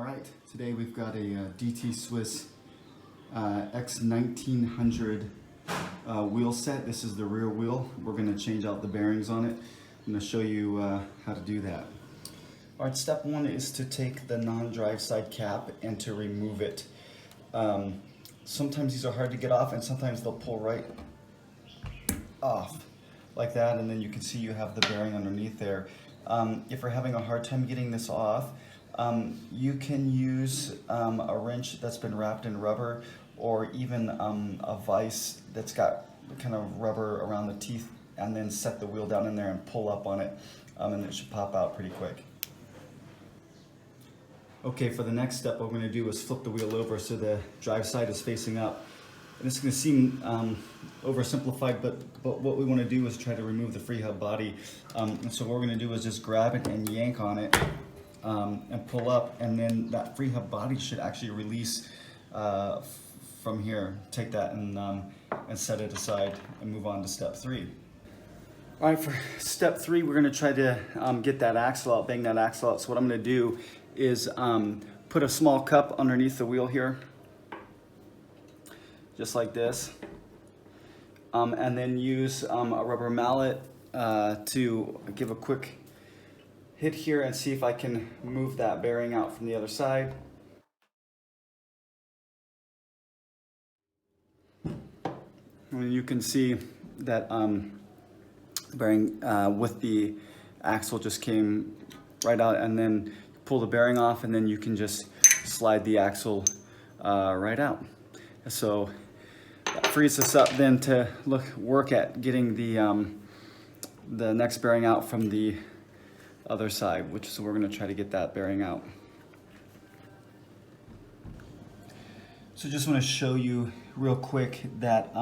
All right, today we've got a DT Swiss M1900 wheel set. This is the rear wheel. We're going to change out the bearings on it. I'm going to show you how to do that. All right, step one is to take the non-drive side cap and to remove it. Sometimes these are hard to get off and sometimes they'll pull right off like that, and then you can see you have the bearing underneath there. If you're having a hard time getting this off, you can use a wrench that's been wrapped in rubber, or even a vise that's got kind of rubber around the teeth, and then set the wheel down in there and pull up on it, and it should pop out pretty quick. Okay, for the next step, what we're going to do is flip the wheel over so the drive side is facing up. And it's going to seem oversimplified, but what we want to do is try to remove the freehub body. And so what we're going to do is just grab it and yank on it and pull up, and then that freehub body should actually release from here. Take that and set it aside and move on to step three. All right, for step three, we're going to try to get that axle out, bang that axle out. So what I'm going to do is put a small cup underneath the wheel here, just like this, and then use a rubber mallet to give a quick hit here and see if I can move that bearing out from the other side. And you can see that bearing with the axle just came right out, and then pull the bearing off, and then you can just slide the axle right out. So that frees us up then to work at getting the next bearing out from the other side, which is we're going to try to get that bearing out. So just want to show you real quick that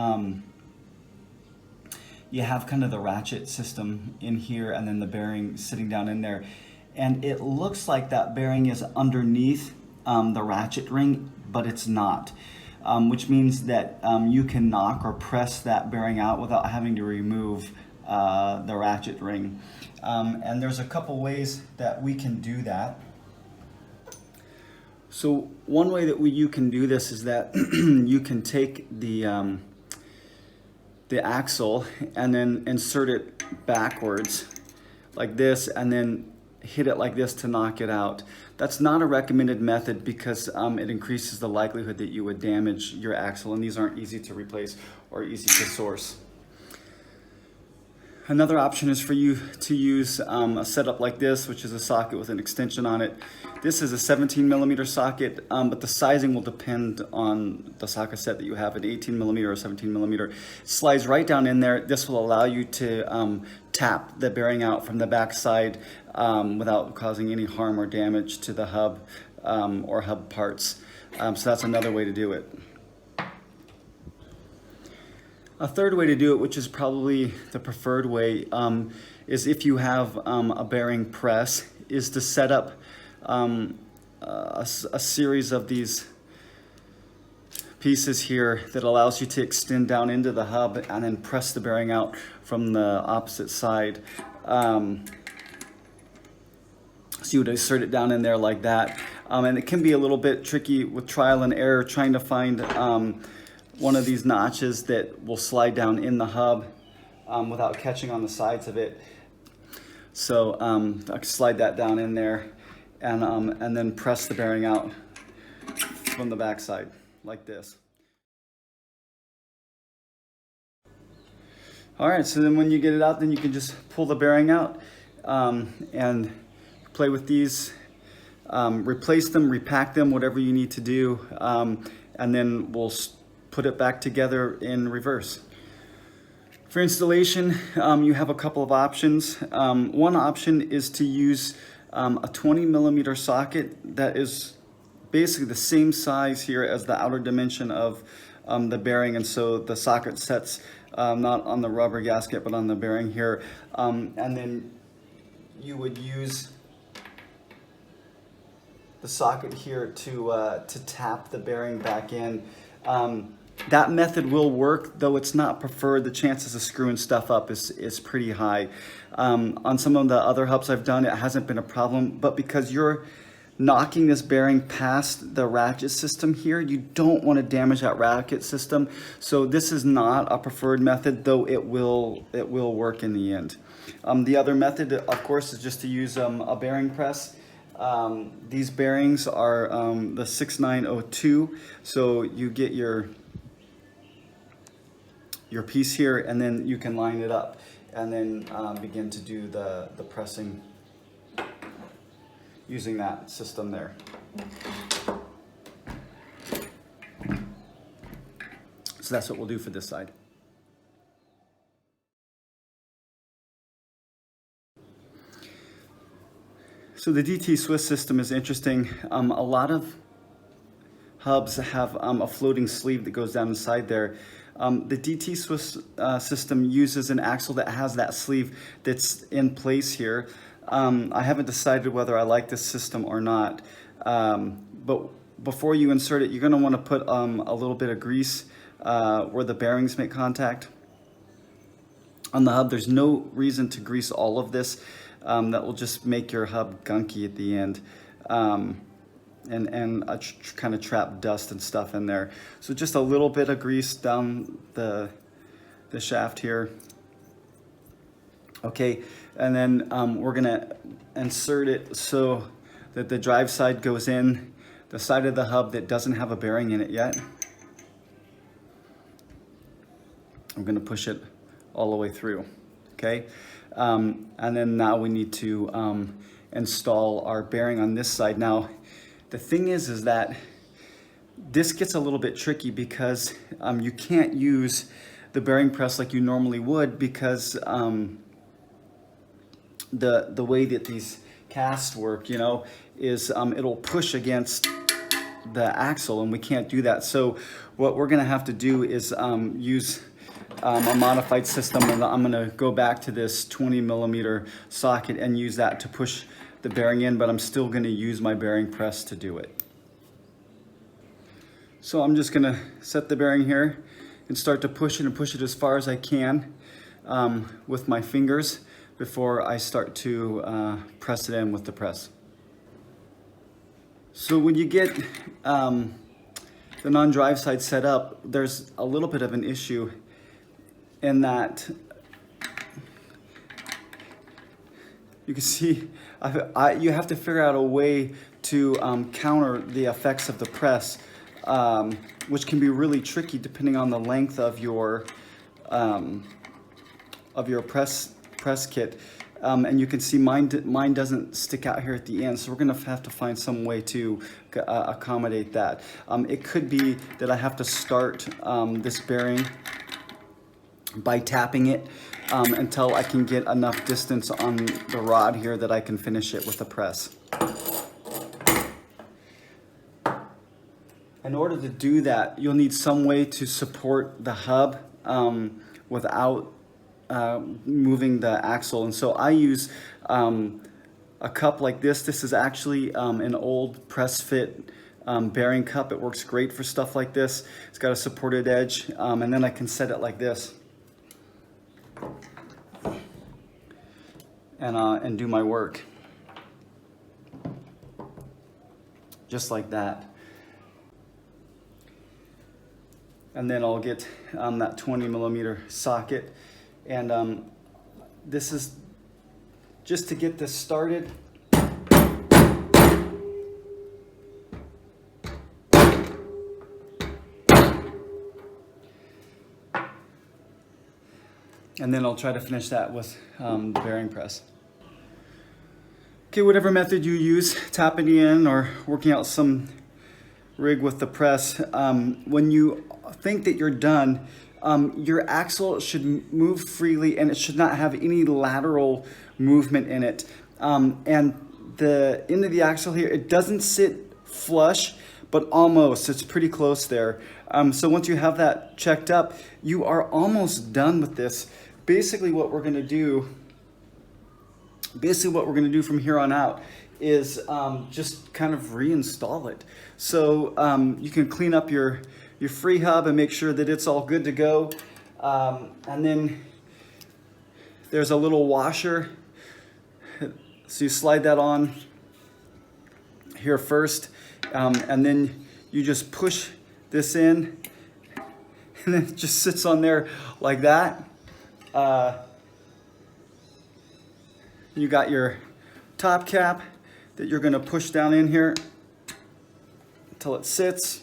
you have kind of the ratchet system in here, and then the bearing sitting down in there. And it looks like that bearing is underneath the ratchet ring, but it's not. Which means that you can knock or press that bearing out without having to remove the ratchet ring. And there's a couple ways that we can do that. So one way that you can do this is that you can take the axle and then insert it backwards like this, and then hit it like this to knock it out. That's not a recommended method because it increases the likelihood that you would damage your axle, and these aren't easy to replace or easy to source. Another option is for you to use a setup like this, which is a socket with an extension on it. This is a 17mm socket, but the sizing will depend on the socket set that you have, an 18mm or 17mm. It slides right down in there. This will allow you to tap the bearing out from the back side without causing any harm or damage to the hub or hub parts. So that's another way to do it. A third way to do it, which is probably the preferred way, is if you have a bearing press, is to set up a series of these pieces here that allows you to extend down into the hub and then press the bearing out from the opposite side. So you would insert it down in there like that. And it can be a little bit tricky with trial and error trying to find one of these notches that will slide down in the hub without catching on the sides of it. So I can slide that down in there and then press the bearing out from the back side like this. All right, so then when you get it out, then you can just pull the bearing out and play with these, replace them, repack them, whatever you need to do, and then we'll put it back together in reverse. For installation, you have a couple of options. One option is to use a 20mm socket that is basically the same size here as the outer dimension of the bearing, and so the socket sets not on the rubber gasket but on the bearing here, and then you would use the socket here to tap the bearing back in. That method will work, though it's not preferred. The chances of screwing stuff up is pretty high. On some of the other hubs I've done, it hasn't been a problem, but because your knocking this bearing past the ratchet system here. You don't want to damage that ratchet system. So this is not a preferred method, though it will work in the end. The other method, of course, is just to use a bearing press. These bearings are the 6902. So you get your piece here, and then you can line it up and then begin to do the pressing using that system there. So that's what we'll do for this side. So the DT Swiss system is interesting. A lot of hubs have a floating sleeve that goes down inside there. The DT Swiss system uses an axle that has that sleeve that's in place here. I haven't decided whether I like this system or not, but before you insert it, you're going to want to put a little bit of grease where the bearings make contact on the hub. There's no reason to grease all of this. That will just make your hub gunky at the end, and kind of trap dust and stuff in there. So just a little bit of grease down the shaft here. Okay, and then we're gonna insert it so that the drive side goes in the side of the hub that doesn't have a bearing in it yet. I'm gonna push it all the way through, okay? And then now we need to install our bearing on this side. Now, the thing is that this gets a little bit tricky because you can't use the bearing press like you normally would, because the way that these casts work, is it'll push against the axle, and we can't do that. So what we're gonna have to do is use a modified system, and I'm gonna go back to this 20mm socket and use that to push the bearing in, but I'm still gonna use my bearing press to do it. So I'm just gonna set the bearing here and start to push it as far as I can with my fingers before I start to press it in with the press. So when you get the non-drive side set up, there's a little bit of an issue in that you can see you have to figure out a way to counter the effects of the press, which can be really tricky depending on the length of your press kit. And you can see mine doesn't stick out here at the end, so we're gonna have to find some way to accommodate that. It could be that I have to start this bearing by tapping it until I can get enough distance on the rod here that I can finish it with the press. In order to do that, you'll need some way to support the hub without moving the axle. And so I use a cup like this. This is actually an old press fit bearing cup. It works great for stuff like this. It's got a supported edge, and then I can set it like this and do my work just like that. And then I'll get that 20mm socket, and this is just to get this started. And then I'll try to finish that with the bearing press. Okay, whatever method you use, tapping in or working out some rig with the press, when you think that you're done, your axle should move freely and it should not have any lateral movement in it. And the end of the axle here, it doesn't sit flush, but almost, it's pretty close there. So once you have that checked up, you are almost done with this. Basically what we're gonna do from here on out is just kind of reinstall it. So you can clean up your free hub and make sure that it's all good to go. And then there's a little washer. So you slide that on here first, and then you just push this in, and then it just sits on there like that. You got your top cap that you're gonna push down in here until it sits.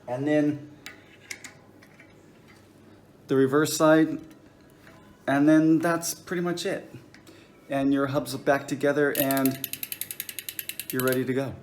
And then the reverse side, and then that's pretty much it. And your hubs are back together and you're ready to go.